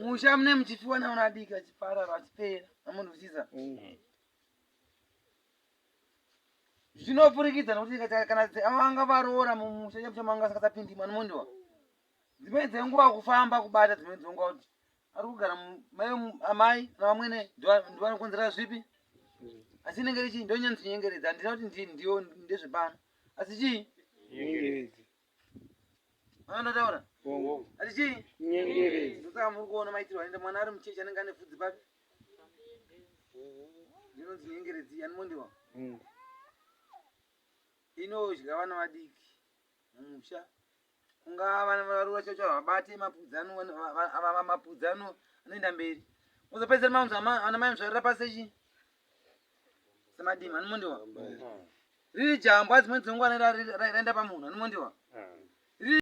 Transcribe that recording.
Mushamne mchifiwa na unadika chipara rachipera namundu chiza zvinopfurikidza nokuti kana avanga varora mumusha chamanga sakatapindima nomunduwa dzimweni dzenguva kufamba kubata dzimweni dzenguva kuti ari kugara amai navamwene ndivanokonzera zvipi asi inenge ichi ndonyanzi nyengeredzi handina kuti ndiyo ndezvepano asi chii anotaura ati chii ndotsaka muri kuona maitirwo anoenda mwana ari muchechi anenge ane pfudzi pake ndinonzi nyengeredzi anomondiwa inodya vana vadiki mumusha kungava vana varura chacho vabate mapudzi anoenda mberi uzopedzera ana mai muzvarira pasi sechi semadima anomondiwa riri jambwa dzimweni dzenguva raenda pamunhu anomondiwa